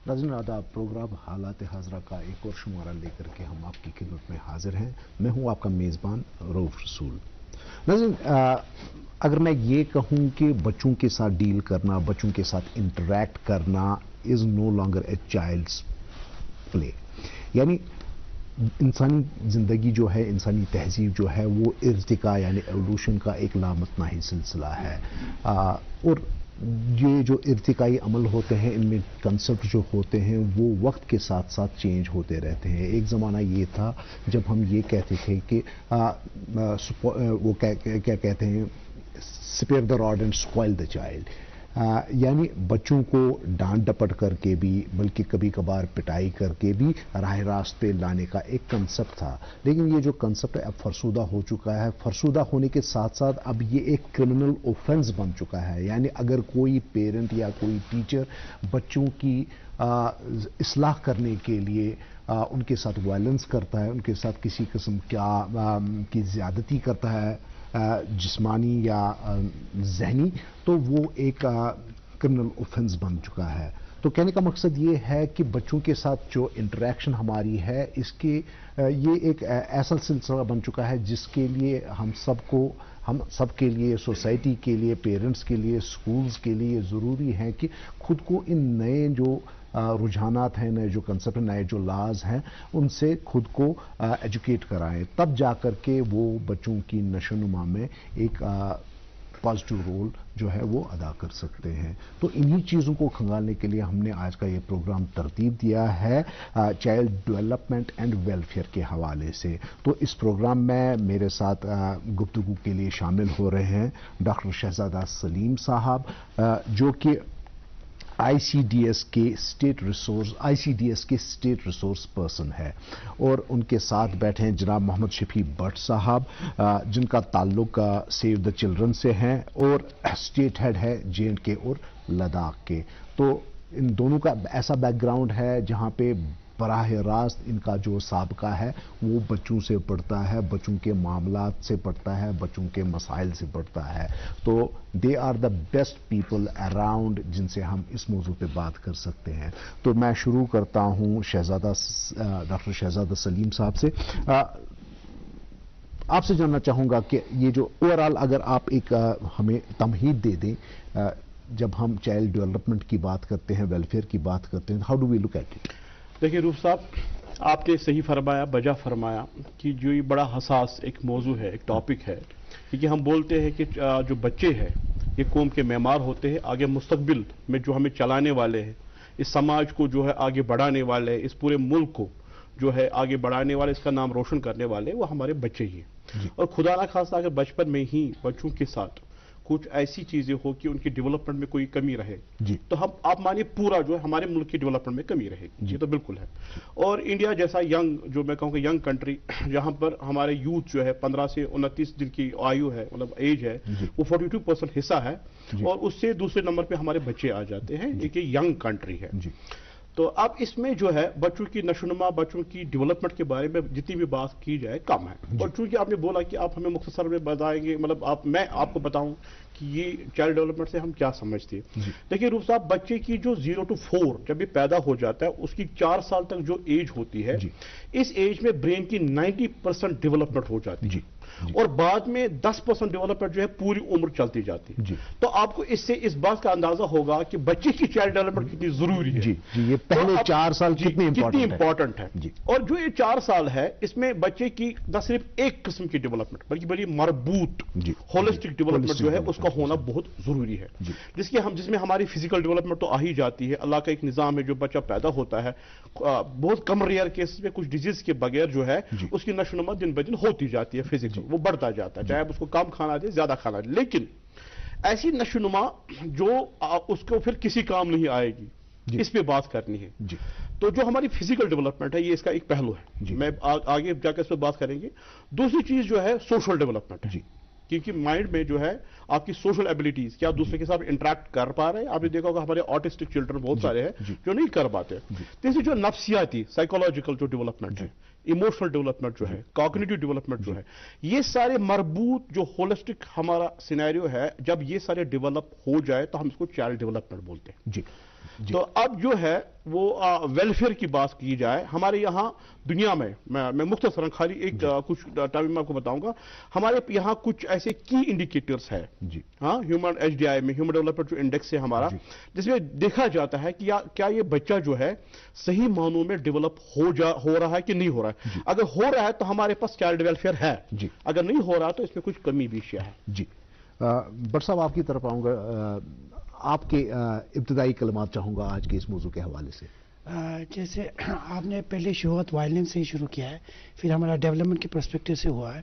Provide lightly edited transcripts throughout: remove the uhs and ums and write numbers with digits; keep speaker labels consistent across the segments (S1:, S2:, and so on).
S1: नाज़रीन आदाब, प्रोग्राम हालात हाज़रा का एक और शुमारा लेकर के हम आपकी खिदमत में हाजिर हैं। मैं हूं आपका मेज़बान रऊफ रसूल। नाज़रीन, अगर मैं ये कहूं कि बच्चों के साथ डील करना, बच्चों के साथ इंटरैक्ट करना is no longer a child's play, यानी इंसानी ज़िंदगी जो है, इंसानी तहजीब जो है, वो इर्तिका यानी एवोल्यूशन का एक लामतनाही सिलसिला है। और ये जो इर्तिकाई अमल होते हैं, इनमें कंसेप्ट जो होते हैं वो वक्त के साथ साथ चेंज होते रहते हैं। एक ज़माना ये था जब हम ये कहते थे कि वो क्या कहते हैं, spare the rod and spoil the child, यानी बच्चों को डांट डपट करके भी, बल्कि कभी कभार पिटाई करके भी राह रास्त पे लाने का एक कंसेप्ट था। लेकिन ये जो कंसेप्ट है अब फरसूदा हो चुका है। फरसूदा होने के साथ साथ अब ये एक क्रिमिनल ऑफेंस बन चुका है। यानी अगर कोई पेरेंट या कोई टीचर बच्चों की इस्लाह करने के लिए उनके साथ वायलेंस करता है, उनके साथ किसी किस्म की ज़्यादती करता है, जिस्मानी या ज़हनी, तो वो एक क्रिमिनल ऑफेंस बन चुका है। तो कहने का मकसद ये है कि बच्चों के साथ जो इंटरेक्शन हमारी है, इसके ये एक ऐसा सिलसिला बन चुका है जिसके लिए हम सबके लिए, सोसाइटी के लिए, पेरेंट्स के लिए, स्कूल्स के लिए ज़रूरी है कि खुद को इन नए जो रुझानात हैं, नए जो कंसेप्ट, नए जो लाज हैं, उनसे खुद को एजुकेट कराएं। तब जाकर के वो बच्चों की नशोनुमा में एक पॉजिटिव रोल जो है वो अदा कर सकते हैं। तो इन्हीं चीज़ों को खंगालने के लिए हमने आज का ये प्रोग्राम तरतीब दिया है चाइल्ड डेवलपमेंट एंड वेलफेयर के हवाले से। तो इस प्रोग्राम में मेरे साथ गुफ्तगू के लिए शामिल हो रहे हैं डॉक्टर शहजादा सलीम साहब, जो कि ICDS के स्टेट रिसोर्स पर्सन है, और उनके साथ बैठे हैं जनाब मोहम्मद शफी भट्ट साहब, जिनका ताल्लुक सेव द चिल्ड्रन से है और स्टेट हेड है J&K और लद्दाख के। तो इन दोनों का ऐसा बैकग्राउंड है जहां पे बराह रास्त इनका जो साबका है वो बच्चों से पड़ता है, बच्चों के मामलात से पड़ता है, बच्चों के मसाइल से पड़ता है। तो they are the best people around जिनसे हम इस मौजू पे बात कर सकते हैं। तो मैं शुरू करता हूँ डॉक्टर शहजादा सलीम साहब से। आपसे जानना चाहूँगा कि ये जो ओवरऑल, अगर आप एक हमें तमहीद दे दें, जब हम चाइल्ड डेवलपमेंट की बात करते हैं, वेलफेयर की बात करते हैं, how do we look at it?
S2: देखिए रूफ साहब, आपने सही फरमाया, बजा फरमाया कि जो ये बड़ा हसास एक मौजू है, एक टॉपिक है, क्योंकि हम बोलते हैं कि जो बच्चे हैं ये कौम के मेमार होते हैं, आगे मुस्तकबिल में जो हमें चलाने वाले हैं, इस समाज को जो है आगे बढ़ाने वाले, इस पूरे मुल्क को जो है आगे बढ़ाने वाले, इसका नाम रोशन करने वाले वो हमारे बच्चे ही हैं। और खुदा ना खास्ता अगर बचपन में ही बच्चों के साथ कुछ ऐसी चीजें हो कि उनकी डेवलपमेंट में कोई कमी रहे जी, तो आप मानिए पूरा जो है हमारे मुल्क की डेवलपमेंट में कमी रहेगी। ये तो बिल्कुल है। और इंडिया जैसा यंग, जो मैं कहूँगा यंग कंट्री, जहां पर हमारे यूथ जो है 15 से 29 दिन की आयु है, मतलब एज है, वो 42% हिस्सा है, और उससे दूसरे नंबर पे हमारे बच्चे आ जाते हैं। एक यंग कंट्री है। तो अब इसमें जो है बच्चों की नशोनुमा, बच्चों की डेवलपमेंट के बारे में जितनी भी बात की जाए कम है। और चूंकि आपने बोला कि आप हमें मुख्तसर में बताएंगे, मतलब मैं आपको बताऊं कि ये चाइल्ड डेवलपमेंट से हम क्या समझते हैं। देखिए रूफ साहब, बच्चे की जो 0 to 4 जब ये पैदा हो जाता है, उसकी 4 साल तक जो एज होती है, इस एज में ब्रेन की 90% डेवलपमेंट हो जाती है, और बाद में 10% डेवलपमेंट जो है पूरी उम्र चलती जाती है। तो आपको इससे इस बात का अंदाजा होगा कि बच्चे की चाइल्ड डेवलपमेंट कितनी जरूरी है।
S1: ये पहले 4 साल कितनी
S2: इंपॉर्टेंट है। और जो ये 4 साल है, इसमें बच्चे की न सिर्फ एक किस्म की डेवलपमेंट बल्कि बड़ी मरबूत होलिस्टिक डेवलपमेंट जो है उसका होना बहुत जरूरी है, जिसमें हमारी फिजिकल डेवलपमेंट तो आ ही जाती है। अल्लाह का एक निजाम है, जो बच्चा पैदा होता है बहुत कम रेयर केसेस में कुछ डिजीज के बगैर जो है उसकी नशोनुमा दिन ब दिन होती जाती है, फिजिकल वो बढ़ता जाता है, चाहे आप उसको कम खाना दे ज्यादा खाना दे। लेकिन ऐसी नशोनुमा जो उसको फिर किसी काम नहीं आएगी, इस पे बात करनी है। तो जो हमारी फिजिकल डेवलपमेंट है, ये इसका एक पहलू है, मैं आगे जाकर इस पर बात करेंगे। दूसरी चीज जो है सोशल डेवलपमेंट है, क्योंकि माइंड में जो है आपकी सोशल एबिलिटीज, क्या आप दूसरे के साथ इंटरेक्ट कर पा रहे हैं। आपने देखा होगा हमारे ऑटिस्टिक चिल्ड्रन बहुत सारे हैं जो नहीं कर पाते। तीसरी जो नफ्सियाती साइकोलॉजिकल जो डेवलपमेंट है, इमोशनल डेवलपमेंट जो है, कॉग्निटिव डेवलपमेंट जो है, ये सारे मरबूत जो होलिस्टिक हमारा सिनेरियो है, जब ये सारे डेवलप हो जाए तो हम इसको चाइल्ड डेवलपमेंट बोलते हैं। تو اب جو ہے وہ ویلفیئر کی بات کی جائے ہمارے یہاں دنیا میں مختصراً خالی ایک کچھ ٹائم میں آپ کو بتاؤں گا. ہمارے یہاں کچھ ایسے کی انڈیکیٹرز ہے ہاں ہیومن ایچ ڈی آئی میں ہیومن ڈیولپمنٹ جو انڈیکس ہے ہمارا, جس میں دیکھا جاتا ہے کہ کیا یہ بچہ جو ہے صحیح معنوں میں ڈیولپ ہو رہا ہے کہ نہیں ہو رہا ہے. اگر ہو رہا ہے تو ہمارے پاس چائلڈ ویلفیئر ہے, اگر نہیں ہو رہا تو اس میں کچھ کمی بیشیاں ہے.
S1: جی بٹ صاحب آپ کی طرف آؤں گا, آپ کے ابتدائی کلمات چاہوں گا آج کے اس موضوع کے حوالے سے.
S3: جیسے آپ نے پہلے شروعات وائلنس سے ہی شروع کیا ہے, پھر ہمارا ڈیولپمنٹ کی پرسپیکٹو سے ہوا ہے.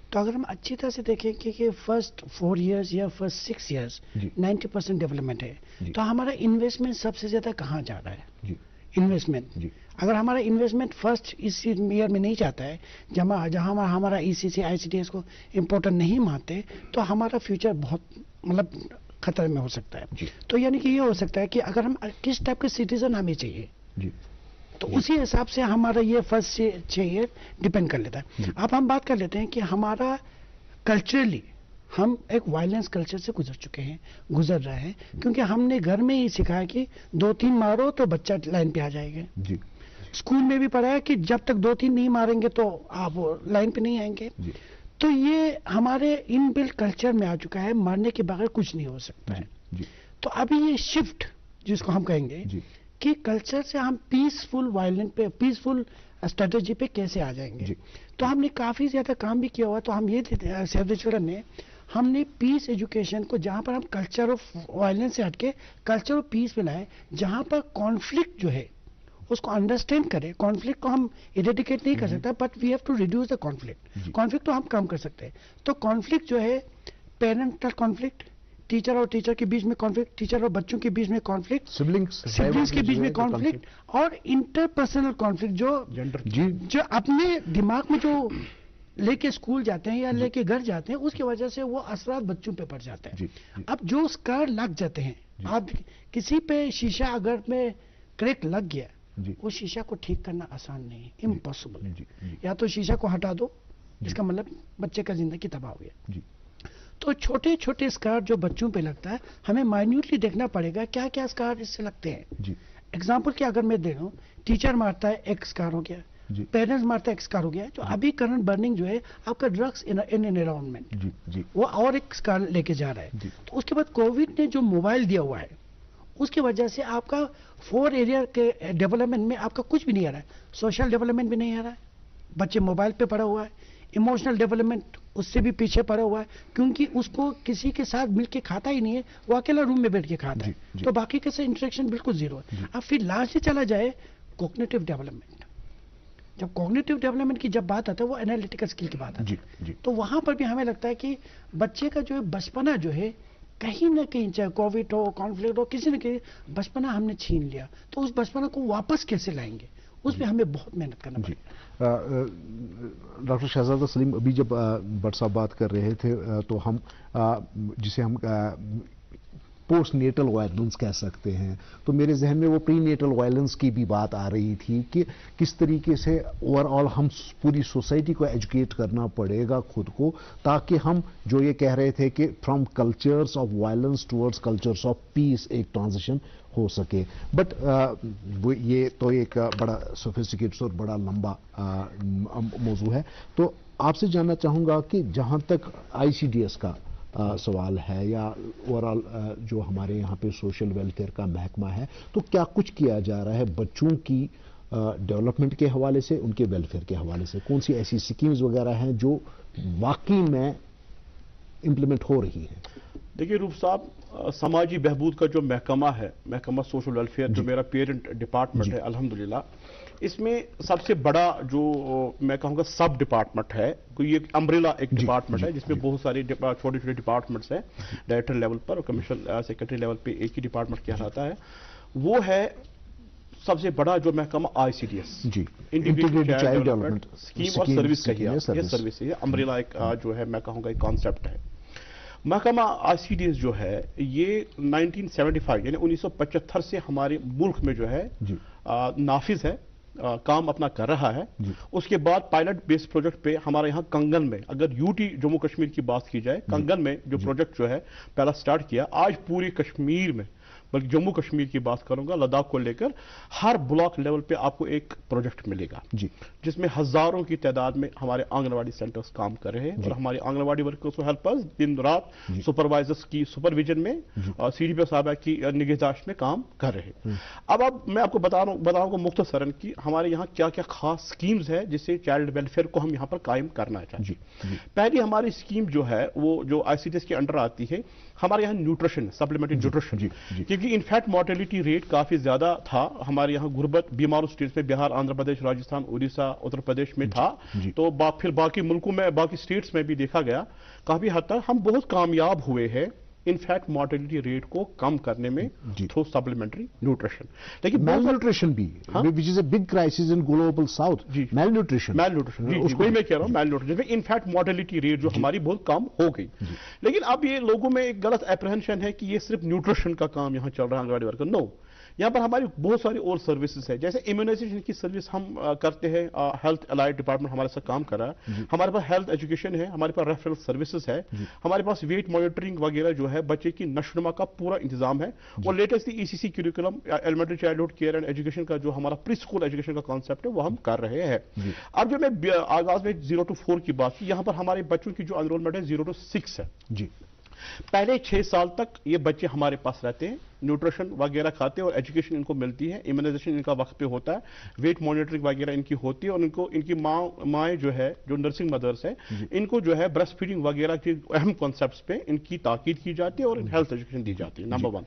S3: تو اگر ہم اچھی طرح سے دیکھیں کہ فرسٹ 4 ایئرز یا فرسٹ 6 ایئرز 90% ڈیولپمنٹ ہے, تو ہمارا انویسٹمنٹ سب سے زیادہ کہاں جا رہا ہے؟ انویسٹمنٹ. اگر ہمارا انویسٹمنٹ فرسٹ اس ایئر میں نہیں جاتا ہے, جہاں ہمارا ای سی سی آئی سی ڈی ایس کو امپورٹنٹ نہیں مانتے, تو ہمارا فیوچر بہت خطرے میں ہو سکتا ہے. تو یعنی کہ یہ ہو سکتا ہے کہ اگر ہم کس ٹائپ کے سٹیزن ہمیں چاہیے, تو اسی حساب سے ہمارا یہ فرسٹ 6 ایئر ڈیپینڈ کر لیتا ہے. اب ہم بات کر لیتے ہیں کہ ہمارا کلچرلی ہم ایک وائلنس کلچر سے گزر رہے ہیں, کیونکہ ہم نے گھر میں ہی سکھایا کہ 2-3 مارو تو بچہ لائن پہ آ جائے گا. اسکول میں بھی پڑھا ہے کہ جب تک 2-3 نہیں ماریں گے تو آپ لائن پہ نہیں آئیں گے. تو یہ ہمارے ان بلٹ کلچر میں آ چکا ہے, مارنے کے بغیر کچھ نہیں ہو سکتا ہے. تو ابھی یہ شفٹ جس کو ہم کہیں گے کہ کلچر سے ہم پیسفل وائلنٹ پہ, پیسفل اسٹریٹجی پہ کیسے آ جائیں گے. تو ہم نے کافی زیادہ کام بھی کیا ہوا. تو ہم یہ سیو دی چلڈرن میں ہم نے پیس ایجوکیشن کو, جہاں پر ہم کلچر آف وائلنس سے ہٹ کے کلچر آف پیس پہ لائے, جہاں پر کانفلکٹ جو ہے اس کو انڈرسٹینڈ کرے. کانفلکٹ کو ہم ایریڈیکیٹ نہیں کر سکتا, but we have to reduce the conflict. Conflict تو ہم کم کر سکتے ہیں. تو کانفلکٹ جو ہے پیرنٹل کانفلکٹ, ٹیچر اور ٹیچر کے بیچ میں کانفلکٹ, ٹیچر اور بچوں کے بیچ میں کانفلکٹ, سبلنگز کے بیچ میں کانفلکٹ, اور انٹرپرسنل کانفلکٹ جو اپنے دماغ میں جو لے کے اسکول جاتے ہیں یا لے کے گھر جاتے ہیں, اس کی وجہ سے وہ اثرات بچوں پہ پڑ جاتے ہیں. اب جو اسکار لگ جاتے ہیں, اب کسی پہ شیشہ اگر میں کریک لگ گیا, وہ شیشہ کو ٹھیک کرنا آسان نہیں ہے, امپاسبل. یا تو شیشہ کو ہٹا دو, اس کا مطلب بچے کا زندگی تباہ ہو گیا. تو چھوٹے چھوٹے اسکار جو بچوں پہ لگتا ہے, ہمیں مائنیوٹلی دیکھنا پڑے گا کیا کیا اسکار اس سے لگتے ہیں. ایگزامپل کہ اگر میں دے رہا ہوں, ٹیچر مارتا ہے ایک اسکار ہو گیا, پیرنٹس مارتا ہے ایک اسکار ہو گیا. جو ابھی کرنٹ برننگ جو ہے آپ کا ڈرگس ان انوائرمنٹ, وہ اور ایک اسکار لے کے جا رہا ہے. تو اس کے بعد کووڈ نے جو موبائل دیا ہوا ہے, اس کی وجہ سے آپ کا 4 ایریا کے ڈیولپمنٹ میں آپ کا کچھ بھی نہیں آ رہا ہے. سوشل ڈیولپمنٹ بھی نہیں آ رہا ہے, بچے موبائل پہ پڑا ہوا ہے. ایموشنل ڈیولپمنٹ اس سے بھی پیچھے پڑا ہوا ہے, کیونکہ اس کو کسی کے ساتھ مل کے کھاتا ہی نہیں ہے, وہ اکیلا روم میں بیٹھ کے کھاتا ہے. تو باقی کے سے انٹریکشن بالکل زیرو ہے. اب پھر لاسٹ چلا جائے کوگنیٹو ڈیولپمنٹ. جب کوگنیٹو ڈیولپمنٹ کی جب بات آتا ہے, وہ انالیٹیکل اسکل کی بات آتی ہے. تو وہاں پر بھی ہمیں لگتا ہے کہ بچے کا جو ہے بچپنا جو ہے کہیں نہ کہیں, چاہے کووڈ ہو, کانفلکٹ ہو, کسی نہ کسی بچپنا ہم نے چھین لیا. تو اس بچپنا کو واپس کیسے لائیں گے, اس پہ ہمیں بہت محنت کرنا پڑے گا.
S1: ڈاکٹر شہزادہ سلیم, ابھی جب بٹ صاحب بات کر رہے تھے تو ہم جسے ہم پوسٹ نیٹل وائلنس کہہ سکتے ہیں, تو میرے ذہن میں وہ پری نیٹل وائلنس کی بھی بات آ رہی تھی کہ کس طریقے سے اوور آل ہم پوری سوسائٹی کو ایجوکیٹ کرنا پڑے گا خود کو, تاکہ ہم جو یہ کہہ رہے تھے کہ from cultures of violence towards cultures of peace ایک ٹرانزیشن ہو سکے. بٹ یہ تو ایک بڑا سوفسٹیکیٹڈ اور بڑا لمبا موضوع ہے. تو آپ سے جاننا چاہوں گا کہ جہاں تک آئی سی ڈی ایس کا سوال ہے, یا اوور آل جو ہمارے یہاں پہ سوشل ویلفیئر کا محکمہ ہے, تو کیا کچھ کیا جا رہا ہے بچوں کی ڈیولپمنٹ کے حوالے سے, ان کے ویلفیئر کے حوالے سے؟ کون سی ایسی اسکیمز وغیرہ ہیں جو واقعی میں امپلیمنٹ ہو رہی ہیں؟
S2: دیکھیے روف صاحب, سماجی بہبود کا جو محکمہ ہے, محکمہ سوشل ویلفیئر, جو میرا پیرنٹ ڈپارٹمنٹ ہے, الحمدللہ اس میں سب سے بڑا جو میں کہوں گا سب ڈپارٹمنٹ ہے, کوئی ایک امبریلا ایک ڈپارٹمنٹ ہے جس میں بہت سارے چھوٹے چھوٹے ڈپارٹمنٹس ہیں. ڈائریکٹر لیول پر اور کمیشنر سیکرٹری لیول پہ ایک ہی ڈپارٹمنٹ کہلاتا ہے. وہ ہے سب سے بڑا جو محکمہ I C D S, integrated child development scheme اور سروس کا یہ سروس ہے. امبریلا ایک جو ہے میں کہوں گا ایک کانسیپٹ ہے. محکمہ آئی سی ڈی ایس جو ہے یہ 1975 یعنی 1975 سے ہمارے ملک میں جو ہے نافذ ہے, کام اپنا کر رہا ہے. اس کے بعد پائلٹ بیس پروجیکٹ پہ ہمارے یہاں کنگن میں, اگر یو ٹی جموں کشمیر کی بات کی جائے, کنگن میں جو پروجیکٹ جو ہے پہلا سٹارٹ کیا, آج پوری کشمیر میں बल्कि जम्मू कश्मीर की बात करूंगा, लद्दाख को लेकर हर ब्लॉक लेवल पे आपको एक प्रोजेक्ट मिलेगा
S1: जी,
S2: जिसमें हजारों की तादाद में हमारे आंगनवाड़ी सेंटर्स काम कर रहे हैं और हमारे आंगनवाड़ी वर्कर्स को हेल्पर्स दिन रात सुपरवाइजर्स की सुपरविजन में और सीडीपीओ साहबा की निगहदाश्त में काम कर रहे हैं। अब मैं आपको बता रहा हूँ मुख्तसरन कि हमारे यहाँ क्या क्या खास स्कीम्स है जिससे चाइल्ड वेलफेयर को हम यहाँ पर कायम करना चाहते हैं। पहली हमारी स्कीम जो है वो जो ICDS के अंडर आती है, हमारे यहाँ न्यूट्रिशन, सप्लीमेंट्री न्यूट्रिशन, क्योंकि इनफैक्ट मोर्टेलिटी रेट काफी ज्यादा था हमारे यहाँ गुर्बत बीमारू स्टेट्स में, बिहार, आंध्र प्रदेश, राजस्थान, उड़ीसा, उत्तर प्रदेश में था, तो फिर बाकी मुल्कों में, बाकी स्टेट्स में भी देखा गया काफी हद तक हम बहुत कामयाब हुए हैं इनफैक्ट मोर्टेलिटी रेट को कम करने में थ्रू सप्लीमेंट्री न्यूट्रिशन। लेकिन
S1: मेल न्यूट्रिशन भी which is a big crisis in global south, mail nutrition
S2: उसको ही मैं कह रहा हूँ, मेल न्यूट्रिशन में इनफैक्ट मोर्टेलिटी रेट जो हमारी बहुत कम हो गई। लेकिन अब ये लोगों में एक गलत एप्रहेंशन है कि ये सिर्फ न्यूट्रिशन का काम यहाँ चल रहा है आंगनवाड़ी वर्कर। नो, यहाँ पर हमारी बहुत सारी और सर्विसेज है, जैसे इम्यूनाइजेशन की सर्विस हम करते हैं, हेल्थ अलाइड डिपार्टमेंट हमारे साथ काम कर रहा है, हमारे पास हेल्थ एजुकेशन है, हमारे पास रेफरल सर्विसेज है, हमारे पास वेट मॉनिटरिंग वगैरह जो है, बच्चे की नशोनुमा का पूरा इंतजाम है, और latest ECC curriculum elementary childhood care and education का जो हमारा प्री स्कूल एजुकेशन का कॉन्सेप्ट है वो हम कर रहे हैं। अब जो मैं आगाज में 0 to 4 की बात की, यहाँ पर हमारे बच्चों की जो एनरोलमेंट है 0 to 6 है जी। पहले 6 साल तक ये बच्चे हमारे पास रहते हैं, न्यूट्रिशन वगैरह खाते हैं और एजुकेशन इनको मिलती है, इम्यूनाइजेशन इनका वक्त पे होता है, वेट मॉनिटरिंग वगैरह इनकी होती है, और इनको इनकी माएँ जो है, जो नर्सिंग मदर्स है, इनको जो है ब्रेस्ट फीडिंग वगैरह के अहम कॉन्सेप्ट्स पे इनकी ताकीद की जाती है और हेल्थ एजुकेशन दी जाती है, नंबर 1।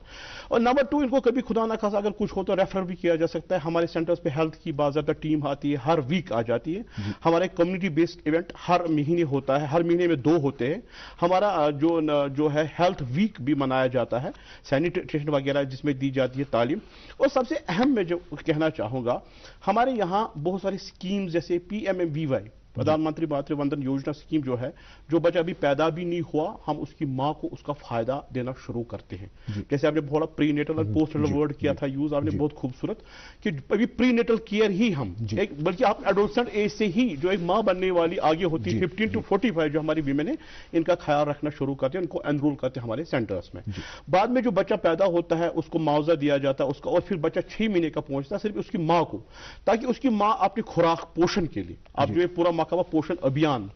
S2: और नंबर 2, इनको कभी खुदा ना खासा अगर कुछ हो तो रेफर भी किया जा सकता है। हमारे सेंटर्स पे हेल्थ की बाज़ाब्ता टीम आती है, हर वीक आ जाती है। हमारा एक कम्युनिटी बेस्ड इवेंट हर महीने होता है, हर महीने में 2 होते हैं। हमारा जो है हेल्थ वीक भी मनाया जाता है, सैनिटेशन वगैरह जिसमें दी जाती है तालीम। और सबसे अहम मैं जो कहना चाहूंगा, हमारे यहाँ बहुत सारी स्कीम्स जैसे PMMVY प्रधानमंत्री मातृ वंदन योजना स्कीम जो है, जो बच्चा अभी पैदा भी नहीं हुआ हम उसकी माँ को उसका फायदा देना शुरू करते हैं। जैसे आपने बोला प्री नेटल और पोस्ट नेटल वर्ड किया था यूज आपने, बहुत खूबसूरत, कि अभी प्री नेटल केयर ही हम एक, बल्कि आप एडोलसेंट एज से ही जो एक माँ बनने वाली आगे होती है 15 to 45 जो हमारी वीमेन है, इनका ख्याल रखना शुरू करते हैं, उनको एनरोल करते हैं हमारे सेंटर्स में। बाद में जो बच्चा पैदा होता है उसको मुआवजा दिया जाता है उसका, और फिर बच्चा 6 महीने का पहुंचता है सिर्फ उसकी माँ को, ताकि उसकी माँ अपनी खुराक पोषण के लिए, आप जो पूरा माकाबा पोषण अभियान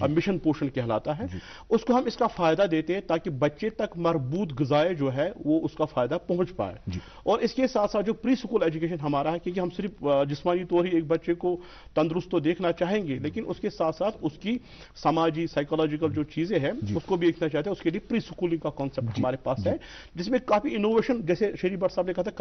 S2: अब मिशन पोषण कहलाता है, उसको हम इसका फायदा देते हैं ताकि बच्चे तक मरबूत ग़िज़ाएं जो है वो उसका फायदा पहुंच पाए। और इसके साथ साथ जो प्री स्कूल एजुकेशन हमारा है, क्योंकि हम सिर्फ जिस्मानी तौर ही एक बच्चे को तंदुरुस्त तो देखना चाहेंगे, लेकिन उसके साथ साथ उसकी समाजी साइकोलॉजिकल जो चीजें हैं उसको भी देखना चाहते हैं। उसके लिए प्री स्कूलिंग का कॉन्सेप्ट हमारे पास है, जिसमें काफी इनोवेशन, जैसे शरीफ भट्ट साहब ने कहा था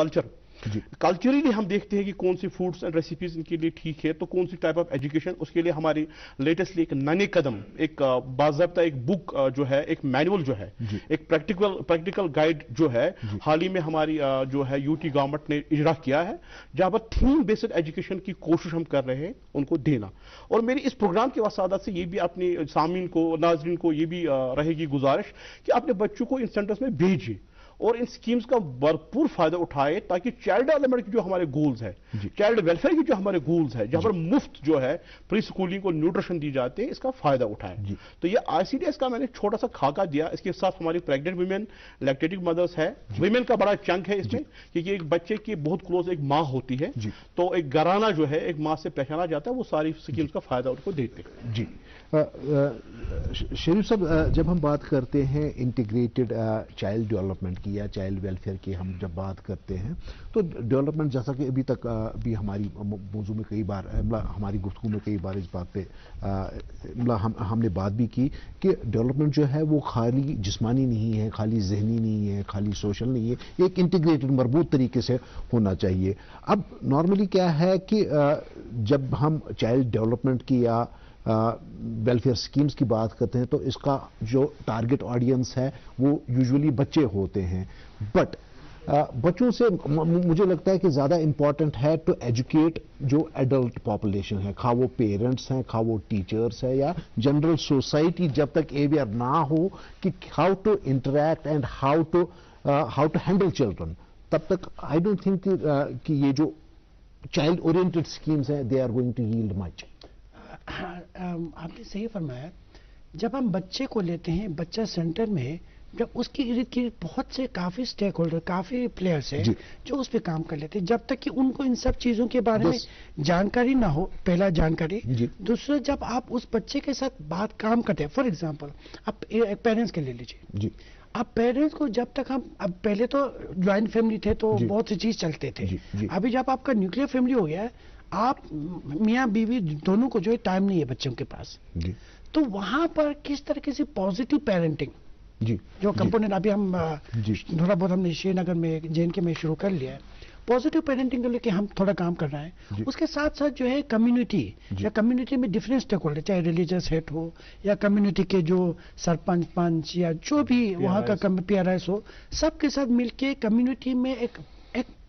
S2: कल्चरली हम देखते हैं कि कौन सी फूड्स एंड रेसिपीज इनके लिए ठीक है, तो कौन सी टाइप ऑफ एजुकेशन, उसके लिए हमारी लेटेस्टली एक नन्हे कदम, एक बाज़ाब्ता एक बुक जो है, एक मैनुअल जो है, एक प्रैक्टिकल गाइड जो है, हाल ही में हमारी जो है UT गवर्नमेंट ने इजरा किया है, जहां पर थीम बेस्ड एजुकेशन की कोशिश हम कर रहे हैं उनको देना। और मेरी इस प्रोग्राम की वसादत से ये भी अपने सामीन को, नाज़रीन को ये भी रहेगी गुजारिश कि अपने बच्चों को इन सेंटर्स में भेजिए और इन स्कीम्स का भरपूर फायदा उठाए, ताकि चाइल्ड डेवलपमेंट की जो हमारे गोल्स है, चाइल्ड वेलफेयर की जो हमारे गोल्स है, जहां पर मुफ्त जो है प्री स्कूलिंग को न्यूट्रिशन दी जाती है, इसका फायदा उठाए। तो ये ICDS का मैंने छोटा सा खाका दिया। इसके साथ हमारी प्रेग्नेंट वीमेन, लैक्टेटिंग मदर्स है, वीमेन का बड़ा चंक है इसमें, क्योंकि एक बच्चे की बहुत क्लोज एक माँ होती है, तो एक घराना जो है एक माँ से पहचाना जाता है, वो सारी स्कीम्स का फायदा उनको देते हैं।
S1: जी शरीफ साहब, जब हम बात करते हैं इंटीग्रेटेड चाइल्ड डेवलपमेंट की या चाइल्ड वेलफेयर की, हम जब बात करते हैं तो डेवलपमेंट, जैसा कि अभी तक भी हमारी मौजू में कई बार, हमारी गुफ्तगू में कई बार इस बात पे हमने बात भी की कि डेवलपमेंट जो है वो खाली जिस्मानी नहीं है, खाली जहनी नहीं है, खाली सोशल नहीं है, एक इंटीग्रेटेड मरबूत तरीके से होना चाहिए। अब नॉर्मली क्या है कि जब हम चाइल्ड डेवलपमेंट की या वेलफेयर स्कीम्स की बात करते हैं तो इसका जो टारगेट ऑडियंस है वो यूजुअली बच्चे होते हैं, बट बच्चों से मुझे लगता है कि ज़्यादा इम्पॉर्टेंट है टू एजुकेट जो एडल्ट पॉपुलेशन है, खा वो पेरेंट्स हैं, खा वो टीचर्स है या जनरल सोसाइटी, जब तक अवेयर ना हो कि how to interact and how to handle children, तब तक आई डोंट थिंक कि ये जो चाइल्ड ओरिएंटेड स्कीम्स हैं they are going to yield much.
S3: आपने सही फरमाया, जब हम बच्चे को लेते हैं बच्चा सेंटर में, جب اس کی ارد گرد بہت سے کافی اسٹیک ہولڈر، کافی پلیئرس ہیں جو اس پہ کام کر لیتے ہیں، جب تک کہ ان کو ان سب چیزوں کے بارے میں جانکاری نہ ہو، پہلا جانکاری، دوسرا جب آپ اس بچے کے ساتھ بات کام کرتے ہیں، فار ایگزامپل آپ پیرنٹس کے لے لیجیے، اب پیرنٹس کو جب تک اب پہلے تو جوائنٹ فیملی تھے تو بہت سی چیز چلتے تھے، ابھی جب آپ کا نیوکلیر فیملی ہو گیا ہے، آپ میاں بیوی دونوں کو جو ہے ٹائم نہیں ہے بچوں کے پاس، تو وہاں پر کس طریقے سے پازیٹیو پیرنٹنگ جو کمپوننٹ ابھی ہم تھوڑا بہت ہم نے شری نگر میں JNK میں شروع کر لیا ہے، پازیٹیو پیرنٹنگ کو لے کے ہم تھوڑا کام کر رہے ہیں، اس کے ساتھ ساتھ جو ہے کمیونٹی یا کمیونٹی میں ڈفرینٹ اسٹیک ہولڈر، چاہے ریلیجس ہیڈ ہو یا کمیونٹی کے جو سرپنچ پنچ یا جو بھی وہاں کا PRS ہو، سب کے ساتھ مل کے کمیونٹی میں ایک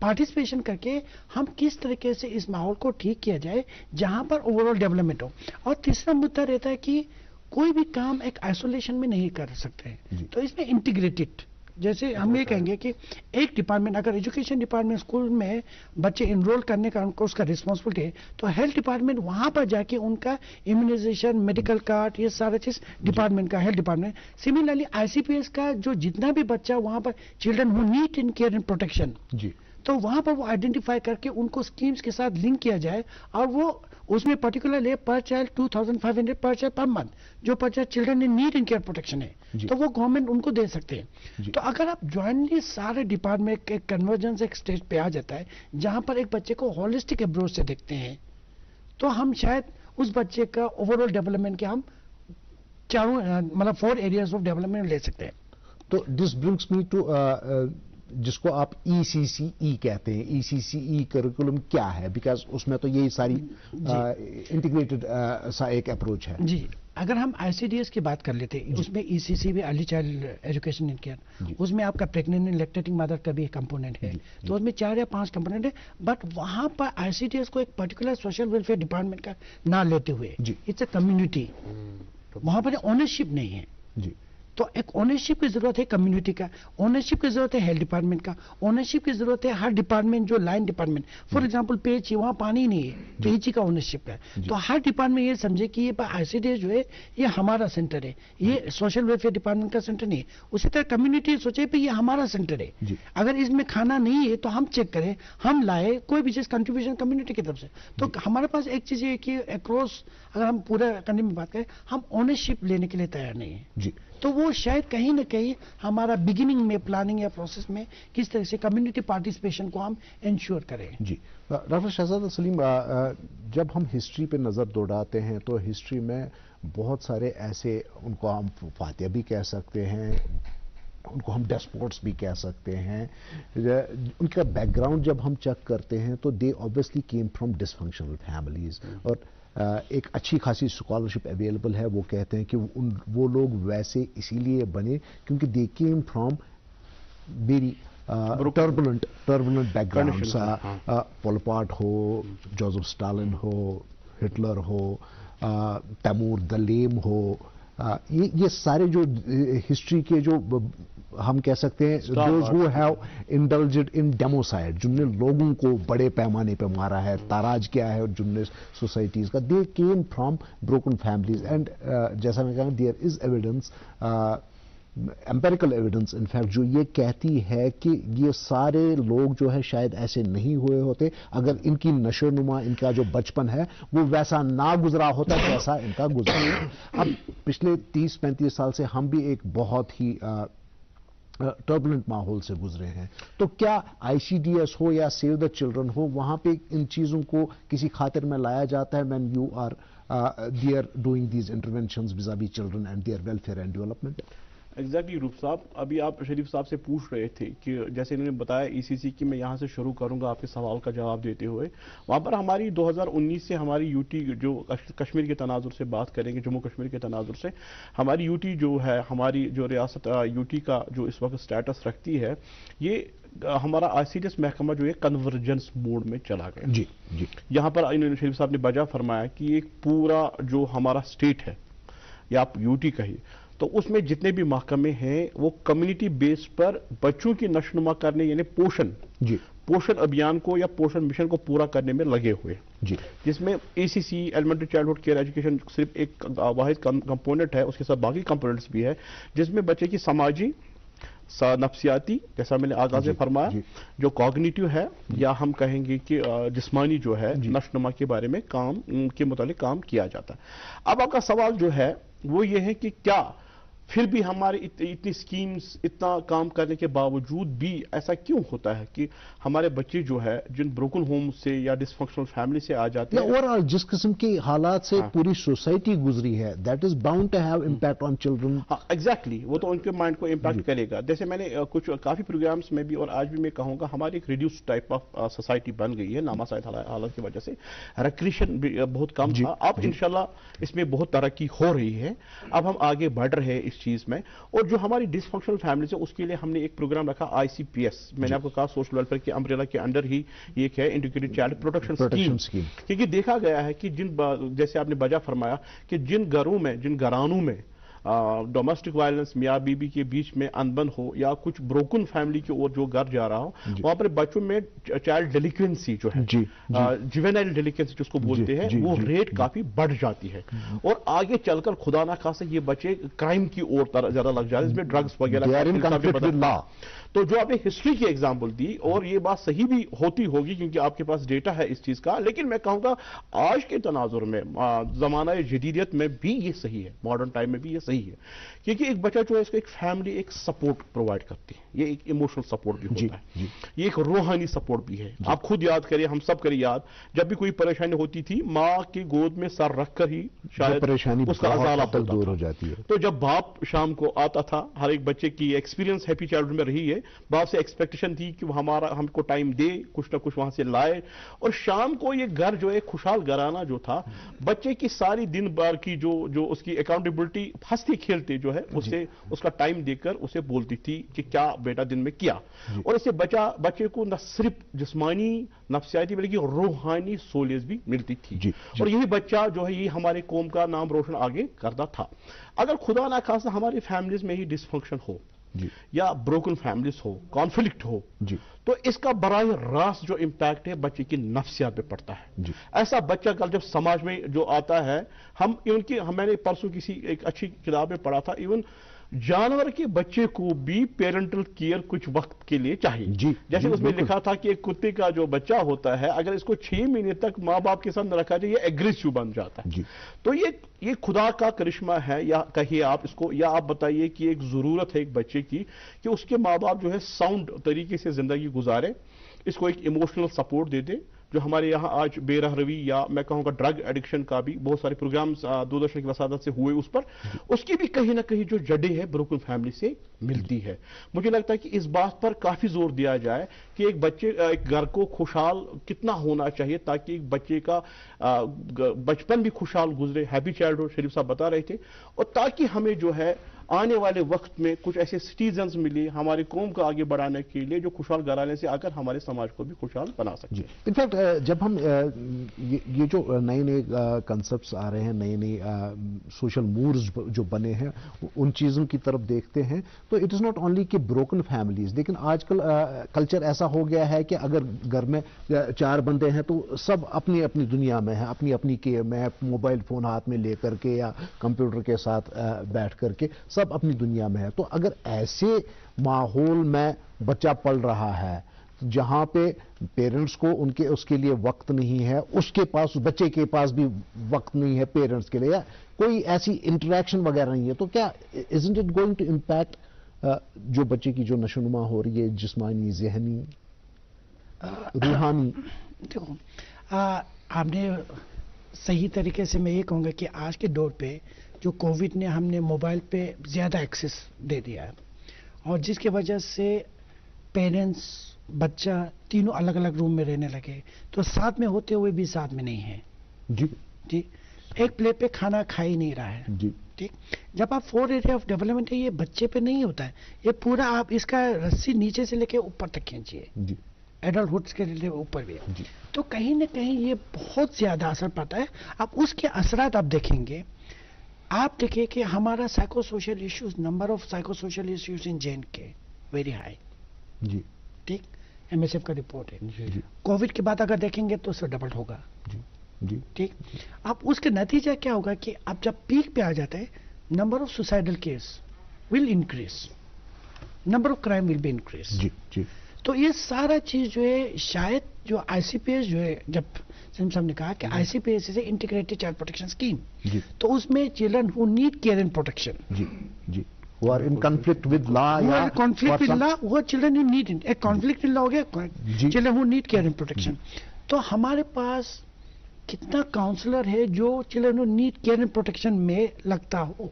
S3: پارٹیسپیشن کر کے ہم کس طریقے سے اس ماحول کو ٹھیک کیا جائے جہاں پر اوور آل ڈیولپمنٹ ہو. اور تیسرا مدعا رہتا ہے کہ کوئی بھی کام ایک آئسولیشن میں نہیں کر سکتے، تو اس میں انٹیگریٹڈ، جیسے ہم یہ کہیں گے کہ ایک ڈپارٹمنٹ، اگر ایجوکیشن ڈپارٹمنٹ اسکول میں بچے انرول کرنے کا ان کو اس کا ریسپانسبلٹی ہے، تو ہیلتھ ڈپارٹمنٹ وہاں پر جا کے ان کا امیونائزیشن، میڈیکل کارڈ، یہ سارا چیز ڈپارٹمنٹ کا، ہیلتھ ڈپارٹمنٹ. سملرلی ICPS کا جو جتنا بھی بچہ وہاں پر children who need in care and protection, تو وہاں پر وہ آئیڈینٹیفائی کر کے ان کو اسکیمز کے ساتھ لنک کیا جائے، اور وہ اس میں پرٹیکولرلی پر چائلڈ 2500 پر چائلڈ پر منتھ جو بچہ children in need in care protection ہے، تو وہ گورنمنٹ ان کو دے سکتے ہیں. تو اگر آپ جوائنٹلی سارے ڈپارٹمنٹ ایک کنورجنس ایک اسٹیج پہ آ جاتا ہے جہاں پر ایک بچے کو ہولسٹک اپروچ سے دیکھتے ہیں، تو ہم شاید اس بچے کا اوور آل ڈیولپمنٹ کے ہم چاروں مطلب 4 ایریاز آف ڈیولپمنٹ لے سکتے ہیں.
S1: تو دس برنگس می ٹو جس کو آپ ECCE کہتے ہیں. ECCE کریکولم کیا ہے؟ بیکاز اس میں تو یہی ساری انٹیگریٹڈ سا ایک اپروچ ہے.
S3: جی، اگر ہم ICDS کی بات کر لیتے ہیں، اس میں ECC بھی early child education and care, اس میں آپ کا پریگننٹ اینڈ لیکٹیٹنگ مدر کا بھی ایک کمپوننٹ ہے، تو اس میں 4 یا 5 کمپوننٹ ہے. بٹ وہاں پر ICDS کو ایک پرٹیکولر سوشل ویلفیئر ڈپارٹمنٹ کا نہ لیتے ہوئے، اٹس اے کمیونٹی، وہاں پر اونرشپ نہیں ہے. تو ایک اونرشپ کی ضرورت ہے کمیونٹی کا، اونرشپ کی ضرورت ہے ہیلتھ ڈپارٹمنٹ کا، اونرشپ کی ضرورت ہے ہر ڈپارٹمنٹ جو line department, for example PHE وہاں پانی نہیں ہے، PHE کا اونرشپ ہے، تو ہر ڈپارٹمنٹ یہ سمجھے کہ یہ ICDS جو ہے یہ ہمارا سینٹر ہے، یہ سوشل ویلفیئر ڈپارٹمنٹ کا سینٹر نہیں ہے. اسی طرح کمیونٹی سوچے پہ یہ ہمارا سینٹر ہے، اگر اس میں کھانا نہیں ہے تو ہم چیک کریں، ہم لائے کوئی بھی چیز کنٹریبیوشن کمیونٹی کی طرف سے. تو ہمارے پاس ایک چیز یہ ہے کہ اکراس اگر ہم پورا کنٹری میں بات کریں، ہم اونرشپ لینے کے لیے تیار نہیں ہیں. تو وہ شاید کہیں نہ کہیں ہمارا بگننگ میں پلاننگ یا پروسیس میں کس طرح سے کمیونٹی پارٹیسپیشن کو ہم انشور کریں.
S1: ڈاکٹر شہزاد سلیم، جب ہم ہسٹری پہ نظر دوڑاتے ہیں تو ہسٹری میں بہت سارے ایسے، ان کو ہم فاتح بھی کہہ سکتے ہیں، ان کو ہم ڈیسپوٹس بھی کہہ سکتے ہیں، ان کا بیک گراؤنڈ جب ہم چیک کرتے ہیں تو they obviously came from dysfunctional families, اور ایک اچھی خاصی اسکالرشپ اویلیبل ہے. وہ کہتے ہیں کہ وہ لوگ ویسے اسی لیے بنے کیونکہ they came from very turbulent backgrounds. Pol Pot ہو، جوزف اسٹالن ہو، ہٹلر ہو، تیمور دلیم ہو، یہ سارے جو ہسٹری کے جو ہم کہہ سکتے ہیں دوز ہو ہیو انڈلجڈ ان ڈیموسائڈ، جن نے لوگوں کو بڑے پیمانے پہ مارا ہے، تاراج کیا ہے جن نے سوسائٹیز کا، دے came from broken families. And جیسا میں کہا، there is evidence, empirical evidence in fact, جو یہ کہتی ہے کہ یہ سارے لوگ جو ہے شاید ایسے نہیں ہوئے ہوتے اگر ان کی نشو نما، ان کا جو بچپن ہے وہ ویسا نہ گزرا ہوتا جیسا ان کا گزرا. اب پچھلے 30-35 سال سے ہم بھی ایک بہت ہی ٹربولنٹ ماحول سے گزرے ہیں. تو کیا ICDS ہو یا سیو دا چلڈرن ہو، وہاں پہ ان چیزوں کو کسی خاطر میں لایا جاتا ہے when you are they are doing these interventions vis-a-vis children and their welfare and development؟
S2: Exactly روپ صاحب، ابھی آپ شریف صاحب سے پوچھ رہے تھے کہ جیسے انہوں نے بتایا ECC کی، میں یہاں سے شروع کروں گا آپ کے سوال کا جواب دیتے ہوئے. وہاں پر ہماری 2019 سے ہماری UT جو کشمیر کے تناظر سے بات کریں گے، جموں کشمیر کے تناظر سے، ہماری UT جو ہے، ہماری جو ریاست UT کا جو اس وقت سٹیٹس رکھتی ہے، یہ ہمارا ICDS محکمہ جو ہے کنورجنس موڈ میں چلا گیا.
S1: جی.
S2: یہاں پر انہوں نے شریف صاحب نے بجا فرمایا کہ ایک پورا جو ہمارا اسٹیٹ ہے یا آپ UT کہیے، تو اس میں جتنے بھی محکمے ہیں وہ کمیونٹی بیس پر بچوں کی نشونما کرنے، یعنی پوشن ابھیان کو یا پوشن مشن کو پورا کرنے میں لگے ہوئے، جس میں ECC elementary childhood care education صرف ایک واحد کمپوننٹ ہے، اس کے ساتھ باقی کمپوننٹس بھی ہے، جس میں بچے کی سماجی، نفسیاتی جیسا میں نے آغاز میں فرمایا, جو کوگنیٹو ہے یا ہم کہیں گے کہ جسمانی جو ہے نشوونما کے بارے میں کام کے متعلق کام کیا جاتا ہے. اب آپ کا سوال جو ہے وہ یہ ہے کہ کیا پھر بھی ہمارے اتنی سکیمز اتنا کام کرنے کے باوجود بھی ایسا کیوں ہوتا ہے کہ ہمارے بچے جو ہے جن بروکن ہوم سے یا ڈس فنکشنل فیملی سے آ جاتے ہیں,
S1: اوور جس قسم کی حالات سے پوری سوسائٹی گزری ہے, that is bound to have impact on children.
S2: Exactly, وہ تو ان کے مائنڈ کو امپیکٹ کرے گا. جیسے میں نے کچھ کافی پروگرامس میں بھی اور آج بھی میں کہوں گا ہماری ایک ریڈیوس ٹائپ آف سوسائٹی بن گئی ہے نامساعد حالات کی وجہ سے. ریکریشن بھی بہت کم تھا, اب انشاءاللہ اس میں بہت ترقی ہو رہی ہے, اب ہم آگے بڑھ رہے ہیں اس چیز میں. اور جو ہماری ڈس فنکشنل فیملیز ہے اس کے لیے ہم نے ایک پروگرام رکھا ICPS, میں نے آپ کو کہا سوشل ویلفیئر کے امبریلا کے انڈر ہی ایک ہے انٹیگریٹڈ چائلڈ پروٹیکشن اسکیم. کیونکہ دیکھا گیا ہے کہ جیسے آپ نے بجا فرمایا کہ جن گھروں میں جن گھرانوں میں ڈومیسٹک وائلنس میاں بیوی کے بیچ میں انبن ہو یا کچھ بروکن فیملی کی اور جو گھر جا رہا ہو, وہاں پر بچوں میں چائلڈ ڈیلیکوینسی جو ہے جوینائل ڈیلیکوینسی جس کو بولتے ہیں وہ ریٹ کافی بڑھ جاتی ہے, اور آگے چل کر خدا نہ خاصہ یہ بچے کرائم کی اور زیادہ لگ جاتے ہیں, اس میں ڈرگس وغیرہ. تو جو آپ نے ہسٹری کی ایگزامپل دی اور یہ بات صحیح بھی ہوتی ہوگی کیونکہ آپ کے پاس ڈیٹا ہے اس چیز کا, لیکن میں کہوں گا آج کے تناظر میں زمانہ جدیدیت میں بھی یہ صحیح ہے, ماڈرن ٹائم میں بھی یہ صحیح ہے, کیونکہ ایک بچہ جو ہے اس کو ایک فیملی ایک سپورٹ پرووائڈ کرتی ہے, یہ ایک ایموشنل سپورٹ بھی ہوتا ہے, یہ ایک روحانی سپورٹ بھی ہے. آپ خود یاد کریں, ہم سب کریں یاد, جب بھی کوئی پریشانی ہوتی تھی ماں کی گود میں سر رکھ کر ہی شاید اس کا ازالہ دور ہو جاتی ہے. تو جب باپ شام کو آتا تھا, ہر ایک بچے کی ایکسپیرینس ہیپی چائلڈ میں رہی ہے, باپ سے ایکسپیکٹیشن تھی کہ وہ ہم کو ٹائم دے, کچھ نہ کچھ وہاں سے لائے, اور شام کو یہ گھر جو ایک خوشحال گھرانہ جو تھا, بچے کی ساری دن بھر کی جو اس کی اکاؤنٹیبلٹی ہنستے کھیلتے جو ہے اسے اس کا ٹائم دے کر اسے بولتی تھی کہ کیا بیٹا دن میں کیا, اور اسے بچے کو نہ صرف جسمانی نفسیاتی بلکہ روحانی سہولیت بھی ملتی تھی, اور یہی بچہ جو ہے یہ ہمارے قوم کا نام روشن آگے کرتا تھا. اگر خدا نہ خاصہ ہماری فیملیز میں ہی ڈس فنکشن ہو یا بروکن فیملیز ہو, کانفلکٹ ہو, تو اس کا براہ راست جو امپیکٹ ہے بچے کی نفسیات پہ پڑتا ہے. ایسا بچہ کل جب سماج میں جو آتا ہے, میں نے پرسوں کسی ایک اچھی کتاب میں پڑھا تھا, ایون جانور کے بچے کو بھی پیرنٹل کیئر کچھ وقت کے لیے چاہیے. جیسے اس میں لکھا تھا کہ ایک کتے کا جو بچہ ہوتا ہے اگر اس کو 6 مہینے تک ماں باپ کے ساتھ نہ رکھا جائے یہ ایگریسو بن جاتا ہے. تو یہ خدا کا کرشمہ ہے, یا کہیے آپ اس کو, یا آپ بتائیے کہ ایک ضرورت ہے ایک بچے کی کہ اس کے ماں باپ جو ہے ساؤنڈ طریقے سے زندگی گزارے, اس کو ایک ایموشنل سپورٹ دے دے. جو ہمارے یہاں آج بے رہ روی یا میں کہوں گا ڈرگ ایڈکشن کا بھی بہت سارے پروگرامز دوردرشن کی وسادت سے ہوئے, اس پر اس کی بھی کہیں نہ کہیں جو جڑیں ہے بروکن فیملی سے ملتی ہے. مجھے لگتا ہے کہ اس بات پر کافی زور دیا جائے کہ ایک گھر کو خوشحال کتنا ہونا چاہیے تاکہ ایک بچے کا بچپن بھی خوشحال گزرے, ہیپی چائلڈ ہوڈ شریف صاحب بتا رہے تھے, اور تاکہ ہمیں جو ہے آنے والے وقت میں کچھ ایسے سٹیزنز ملے ہماری قوم کو آگے بڑھانے کے لیے جو خوشحال گھرانے سے آ کر ہمارے سماج کو بھی خوشحال بنا سکتے ہیں.
S1: انفیکٹ جب ہم یہ جو نئے کنسپٹس آ رہے ہیں, نئے سوشل موڈز جو بنے ہیں, ان چیزوں کی طرف دیکھتے ہیں تو اٹ از ناٹ اونلی کہ بروکن فیملیز, لیکن آج کل کلچر ایسا ہو گیا ہے کہ اگر گھر میں 4 بندے ہیں تو سب اپنی اپنی دنیا میں ہیں, اپنی اپنی کے میں موبائل فون ہاتھ میں لے کر کے یا کمپیوٹر کے ساتھ بیٹھ کر کے سب اپنی دنیا میں ہے. تو اگر ایسے ماحول میں بچہ پل رہا ہے جہاں پہ پیرنٹس کو اس کے لیے وقت نہیں ہے, اس کے پاس بچے کے پاس بھی وقت نہیں ہے پیرنٹس کے لیے, یا کوئی ایسی انٹریکشن وغیرہ نہیں ہے, تو کیا isn't it going to impact جو بچے کی جو نشوونما ہو رہی ہے جسمانی, ذہنی, روحانی؟
S3: دیکھو آپ نے صحیح طریقے سے میں یہ کہوں گا کہ آج کے دور پہ جو کووڈ نے ہم نے موبائل پہ زیادہ ایکسیس دے دیا ہے, اور جس کی وجہ سے پیرنٹس بچہ تینوں الگ الگ روم میں رہنے لگے, تو ساتھ میں ہوتے ہوئے بھی ساتھ میں نہیں ہیں. جی ایک پلیٹ پہ کھانا کھا ہی نہیں رہا ہے. ٹھیک, جب آپ 4 ایریا آف ڈیولپمنٹ ہے, یہ بچے پہ نہیں ہوتا ہے, یہ پورا آپ اس کا رسی نیچے سے لے کے اوپر تک کھینچیے, ایڈلٹ کے لیے اوپر بھی ہے. تو کہیں نہ کہیں یہ بہت زیادہ اثر پڑتا ہے. اب اس کے اثرات آپ دیکھیں گے, آپ دیکھیں کہ ہمارا psycho social issues, number of psycho social issues in J and کے ویری ہائی. ٹھیک, MSF کا رپورٹ ہے. کووڈ کے بعد اگر دیکھیں گے تو اس سے ڈبل ہوگا. ٹھیک, اب اس کا نتیجہ کیا ہوگا کہ اب جب پیک پہ آ جاتا ہے, number of suicidal case will increase. number of crime will be increased.
S1: जी जी
S3: तो ये सारा चीज जो है शायद जो आईसीपीएस जो है, जब सिम साहब ने कहा कि ICPS is integrated child protection scheme,
S1: जी
S3: तो उसमें children who need care and protection,
S1: जी जी who are in conflict with law या
S3: conflict with
S1: for some-
S3: law, वो चिल्ड्रन यू नीड, एक कॉन्फ्लिक्ट विद लॉ हो गया,
S1: जी।
S3: Children who need care and protection. तो हमारे पास कितना काउंसलर है जो children who need care and protection में लगता हो?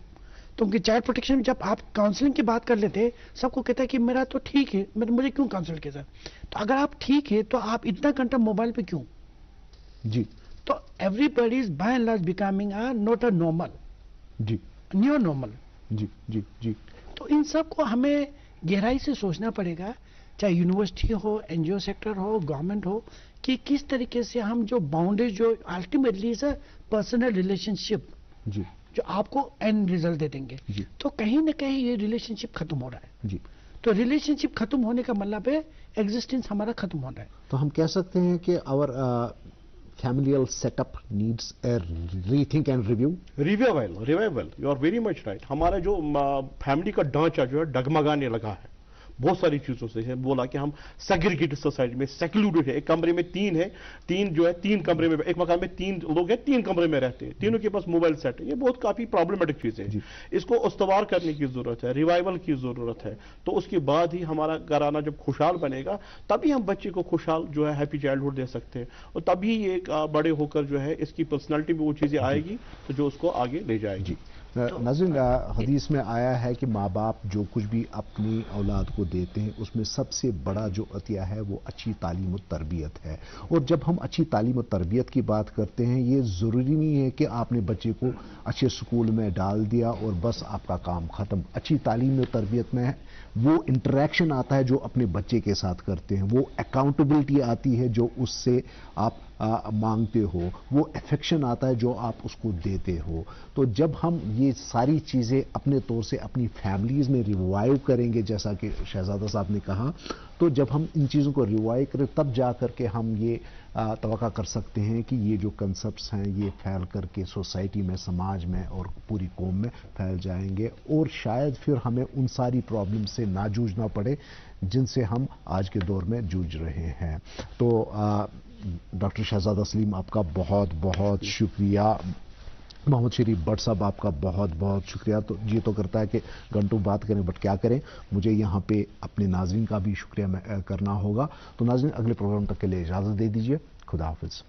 S3: तो उनकी चाइल्ड प्रोटेक्शन में जब आप काउंसलिंग की बात कर लेते हैं, सबको कहता है कि मेरा तो ठीक है, मुझे क्यों काउंसिल किया? तो अगर आप ठीक है तो आप इतना घंटा मोबाइल पे क्यों?
S1: जी
S3: तो everybody is by and large becoming not a normal,
S1: जी
S3: न्यू नॉर्मल।
S1: जी जी जी
S3: तो इन सब को हमें गहराई से सोचना पड़ेगा, चाहे यूनिवर्सिटी हो, एनजीओ सेक्टर हो, गवर्नमेंट हो, कि किस तरीके से हम जो बाउंड्री जो ultimately is a personal relationship
S1: जी
S3: जो आपको एंड रिजल्ट दे देंगे,
S1: जी
S3: तो कहीं ना कहीं ये रिलेशनशिप खत्म हो रहा है।
S1: जी
S3: तो रिलेशनशिप खत्म होने का मतलब है एग्जिस्टेंस हमारा खत्म हो रहा है।
S1: तो हम कह सकते हैं कि our familial setup needs a rethink and review.
S2: Revival, you are very much right. हमारा जो फैमिली का ढांचा जो है डगमगाने लगा है बहुत सारी चीजों से है। बोला कि हम सेग्रीगेटेड सोसाइटी में, सेक्लूडेड है, एक कमरे में तीन कमरे में, एक मकान में 3 लोग हैं, 3 कमरे में रहते हैं, तीनों के पास मोबाइल सेट है। ये बहुत काफी प्रॉब्लमेटिक चीज है, इसको उस्तवार करने की जरूरत है, रिवाइवल की जरूरत है। तो उसके बाद ही हमारा घराना जब खुशहाल बनेगा, तभी हम बच्चे को खुशहाल जो है हैप्पी चाइल्डहुड दे सकते हैं, और तभी ये बड़े होकर जो है इसकी पर्सनैलिटी में वो चीजें आएगी तो जो उसको आगे ले जाएगी।
S1: नाज़रीन, हदीस में आया है कि माँ बाप जो कुछ भी अपनी औलाद को देते हैं उसमें सबसे बड़ा जो अतिया है वो अच्छी तालीम और तरबियत है। और जब हम अच्छी तालीम और तरबियत की बात करते हैं, ये ज़रूरी नहीं है कि आपने बच्चे को अच्छे स्कूल में डाल दिया और बस आपका काम ख़त्म। अच्छी तालीम और तरबियत में वो इंटरेक्शन आता है जो अपने बच्चे के साथ करते हैं, वो अकाउंटेबिलिटी आती है जो उससे आप मांगते हो, वो अफेक्शन आता है जो आप उसको देते हो। तो जब हम ये सारी चीज़ें अपने तौर से अपनी फैमिलीज़ में रिवाइव करेंगे, जैसा कि शहजादा साहब ने कहा, तो जब हम इन चीज़ों को रिवाइव करें तब जा कर के हम ये तवक्का कर सकते हैं कि ये जो कंसेप्ट्स हैं ये फैल करके सोसाइटी में, समाज में और पूरी कौम में फैल जाएंगे, और शायद फिर हमें उन सारी प्रॉब्लम से ना जूझना पड़े जिनसे हम आज के दौर में जूझ रहे हैं। तो डॉक्टर शहजादा सलीम, आपका बहुत बहुत शुक्रिया। मोहम्मद शरीफ भट्ट साहब, आपका बहुत बहुत शुक्रिया। तो जी तो करता है कि घंटों बात करें, बट क्या करें, मुझे यहाँ पे अपने नाज़रीन का भी शुक्रिया करना होगा। तो नाज़रीन, अगले प्रोग्राम तक के लिए इजाज़त दे दीजिए। खुदा हाफिज़।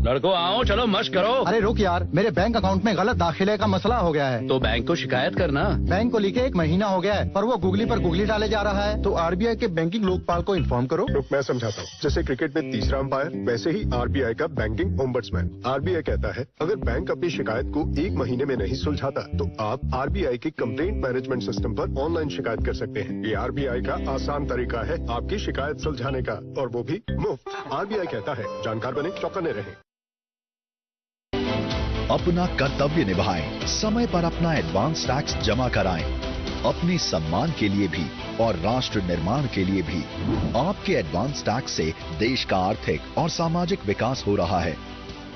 S4: लड़को आओ, चलो मश्क करो।
S5: अरे रुक यार, मेरे बैंक अकाउंट में गलत दाखिले का मसला हो गया है।
S4: तो बैंक को शिकायत करना।
S5: बैंक को लिखे 1 महीना हो गया है, पर वो गूगली पर गूगली डाले जा रहा है। तो आरबीआई के बैंकिंग लोकपाल को इन्फॉर्म करो।
S6: रुक, मैं समझाता हूँ। जैसे क्रिकेट में तीसरा अंपायर, वैसे ही आरबीआई का बैंकिंग ओम्बड्समैन। आरबीआई कहता है अगर बैंक अपनी शिकायत को 1 महीने में नहीं सुलझाता तो आप आरबीआई के कंप्लेंट मैनेजमेंट सिस्टम पर ऑनलाइन शिकायत कर सकते हैं। ये आरबीआई का आसान तरीका है आपकी शिकायत सुलझाने का, और वो भी मुफ्त। आरबीआई कहता है जानकार बने, चौकन्ने रहें।
S7: अपना कर्तव्य निभाएं, समय पर अपना एडवांस टैक्स जमा कराएं। अपने सम्मान के लिए भी और राष्ट्र निर्माण के लिए भी आपके एडवांस टैक्स से देश का आर्थिक और सामाजिक विकास हो रहा है।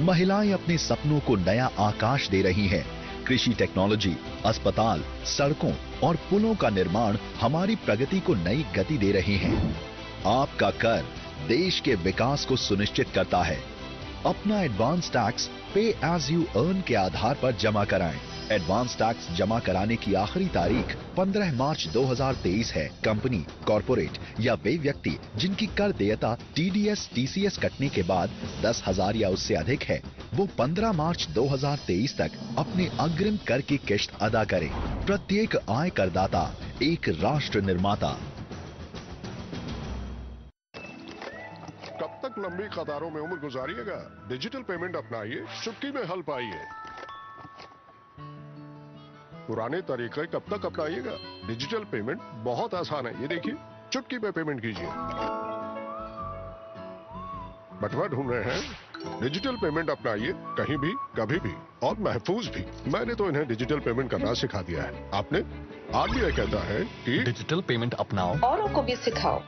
S7: महिलाएं अपने सपनों को नया आकाश दे रही हैं। कृषि टेक्नोलॉजी, अस्पताल, सड़कों और पुलों का निर्माण हमारी प्रगति को नई गति दे रहे हैं। आपका कर देश के विकास को सुनिश्चित करता है। अपना एडवांस टैक्स पे एज यू अर्न के आधार पर जमा कराएं। एडवांस टैक्स जमा कराने की आखिरी तारीख 15 मार्च 2023 है। कंपनी, कॉरपोरेट या वे व्यक्ति जिनकी कर देयता टीडीएस, टीसीएस कटने के बाद 10,000 या उससे अधिक है, वो 15 मार्च 2023 तक अपने अग्रिम कर की किश्त अदा करें। प्रत्येक आय करदाता एक राष्ट्र निर्माता।
S6: कब तक लंबी कतारों में उम्र गुजारिएगा? डिजिटल पेमेंट अपनाइए, चुटकी में हल पाइए। पुराने तरीके कब तक अपनाइएगा? डिजिटल पेमेंट बहुत आसान है। ये देखिए, चुटकी में पेमेंट कीजिए। बटवा ढूंढ रहे हैं? डिजिटल पेमेंट अपनाइए कहीं भी कभी भी और महफूज भी। मैंने तो इन्हें डिजिटल पेमेंट करना सिखा दिया है। आपने? आरबीआई कहता है कि
S8: डिजिटल पेमेंट अपनाओ
S9: औरों को भी सिखाओ।